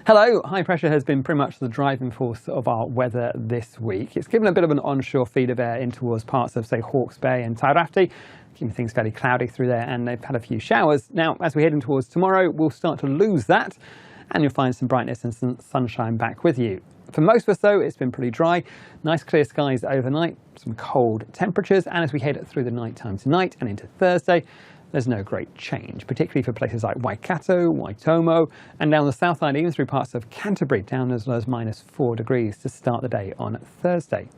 Hello, high pressure has been pretty much the driving force of our weather this week. It's given a bit of an onshore feed of air in towards parts of, say, Hawke's Bay and Tairafti, keeping things fairly cloudy through there, and they've had a few showers. Now, as we head in towards tomorrow, we'll start to lose that, and you'll find some brightness and some sunshine back with you. For most of us, though, it's been pretty dry. Nice clear skies overnight, some cold temperatures, and as we head through the night time tonight and into Thursday, there's no great change, particularly for places like Waikato, Waitomo, and down the south side, even through parts of Canterbury, down as low as -4 degrees to start the day on Thursday.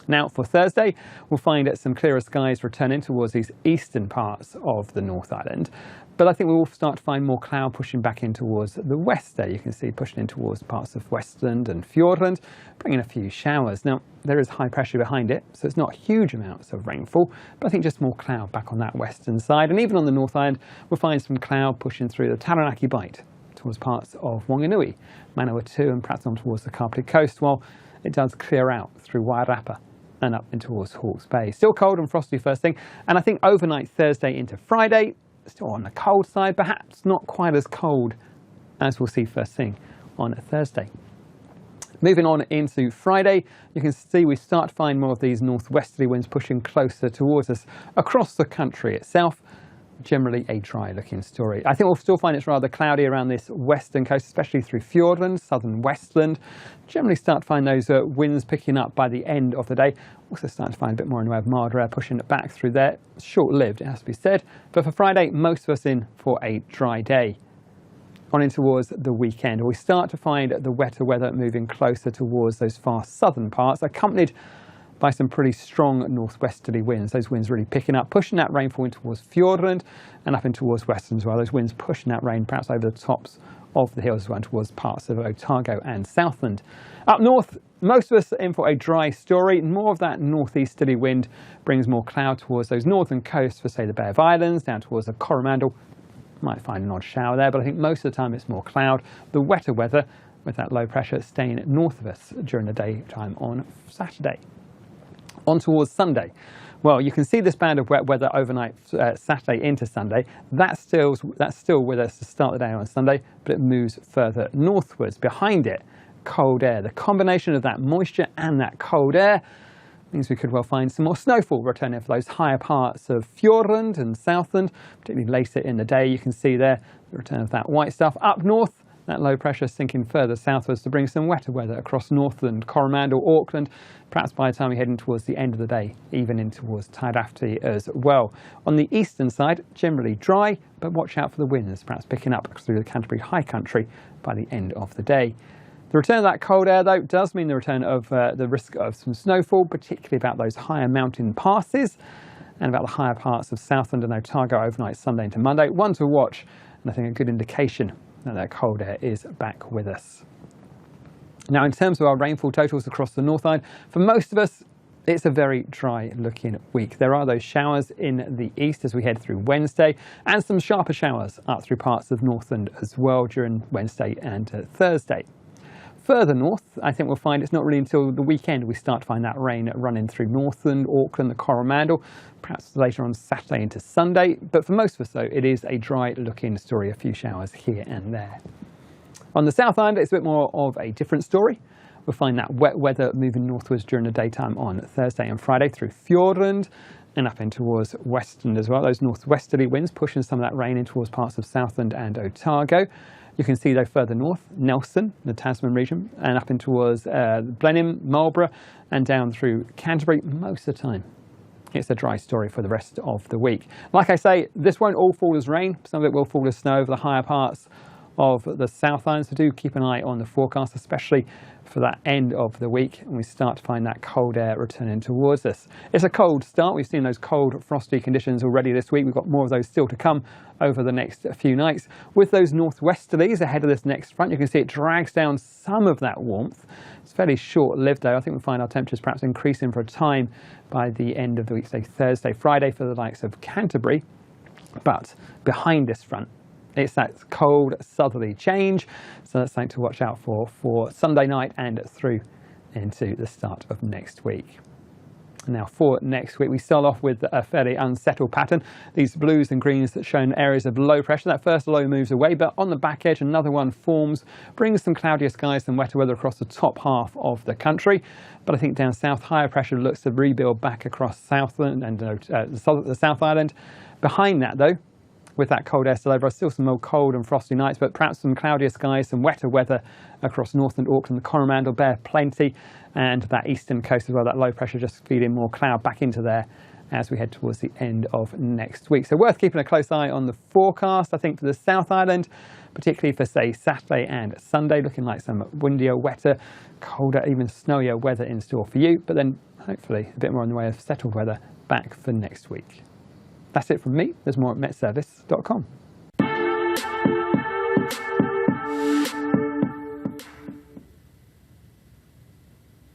Now, for Thursday, we'll find some clearer skies returning towards these eastern parts of the North Island. But I think we will start to find more cloud pushing back in towards the west there. You can see pushing in towards parts of Westland and Fiordland, bringing a few showers. Now, there is high pressure behind it, so it's not huge amounts of rainfall, but I think just more cloud back on that western side. And even on the North Island, we'll find some cloud pushing through the Taranaki Bight towards parts of Wanganui, Manawatu, and perhaps on towards the Kapiti Coast, while it does clear out through Wairarapa and up in towards Hawke's Bay. Still cold and frosty first thing, and I think overnight Thursday into Friday, still on the cold side, perhaps not quite as cold as we'll see first thing on Thursday. Moving on into Friday, you can see we start to find more of these northwesterly winds pushing closer towards us across the country itself. Generally a dry looking story. I think we'll still find it's rather cloudy around this western coast, especially through Fiordland, southern Westland. Generally start to find those winds picking up by the end of the day. Also start to find a bit more in the way of milder air pushing it back through there. Short-lived, it has to be said. But for Friday, most of us in for a dry day. On in towards the weekend, we start to find the wetter weather moving closer towards those far southern parts, accompanied by some pretty strong northwesterly winds. Those winds really picking up, pushing that rainfall in towards Fiordland and up in towards Western as well. Those winds pushing that rain perhaps over the tops of the hills as well towards parts of Otago and Southland. Up north, most of us are in for a dry story. More of that northeasterly wind brings more cloud towards those northern coasts for, say, the Bay of Islands, down towards the Coromandel. Might find an odd shower there, but I think most of the time it's more cloud. The wetter weather with that low pressure staying north of us during the daytime on Saturday. On towards Sunday. Well, you can see this band of wet weather overnight Saturday into Sunday. That's still with us to start the day on Sunday, but it moves further northwards. Behind it, cold air. The combination of that moisture and that cold air means we could well find some more snowfall returning for those higher parts of Fiordland and Southland, particularly later in the day. You can see there the return of that white stuff. Up north, that low pressure sinking further southwards to bring some wetter weather across Northland, Coromandel, Auckland, perhaps by the time we head in towards the end of the day, even in towards Tairafti as well. On the eastern side, generally dry, but watch out for the winds, perhaps picking up through the Canterbury High Country by the end of the day. The return of that cold air, though, does mean the return of the risk of some snowfall, particularly about those higher mountain passes and about the higher parts of Southland and Otago overnight Sunday into Monday. One to watch, and I think a good indication that cold air is back with us. Now, in terms of our rainfall totals across the North Island, for most of us, it's a very dry looking week. There are those showers in the east as we head through Wednesday, and some sharper showers up through parts of Northland as well during Wednesday and Thursday. Further north, I think we'll find it's not really until the weekend we start to find that rain running through Northland, Auckland, the Coromandel, perhaps later on Saturday into Sunday. But for most of us, though, it is a dry looking story, a few showers here and there. On the South Island, it's a bit more of a different story. We'll find that wet weather moving northwards during the daytime on Thursday and Friday through Fiordland and up in towards Westland as well. Those northwesterly winds pushing some of that rain in towards parts of Southland and Otago. You can see, though, further north, Nelson, the Tasman region, and up in towards Blenheim, Marlborough, and down through Canterbury. Most of the time, it's a dry story for the rest of the week. Like I say, this won't all fall as rain. Some of it will fall as snow over the higher parts of the South Island, so do keep an eye on the forecast, especially for that end of the week, and we start to find that cold air returning towards us. It's a cold start. We've seen those cold, frosty conditions already this week. We've got more of those still to come over the next few nights. With those northwesterlies ahead of this next front, you can see it drags down some of that warmth. It's fairly short-lived, though. I think we'll find our temperatures perhaps increasing for a time by the end of the week, say Thursday, Friday for the likes of Canterbury. But behind this front, it's that cold southerly change, so that's something to watch out for Sunday night and through into the start of next week. Now for next week, we start off with a fairly unsettled pattern. These blues and greens that show areas of low pressure. That first low moves away, but on the back edge, another one forms, brings some cloudier skies and wetter weather across the top half of the country. But I think down south, higher pressure looks to rebuild back across Southland and the South Island. Behind that, though, with that cold air still over, still some more cold and frosty nights, but perhaps some cloudier skies, some wetter weather across Northland, Auckland, the Coromandel, Bear plenty, and that eastern coast as well. That low pressure just feeding more cloud back into there as we head towards the end of next week. So worth keeping a close eye on the forecast, I think, for the South Island, particularly for, say, Saturday and Sunday, looking like some windier, wetter, colder, even snowier weather in store for you, but then hopefully a bit more in the way of settled weather back for next week. That's it from me. There's more at MetService.com.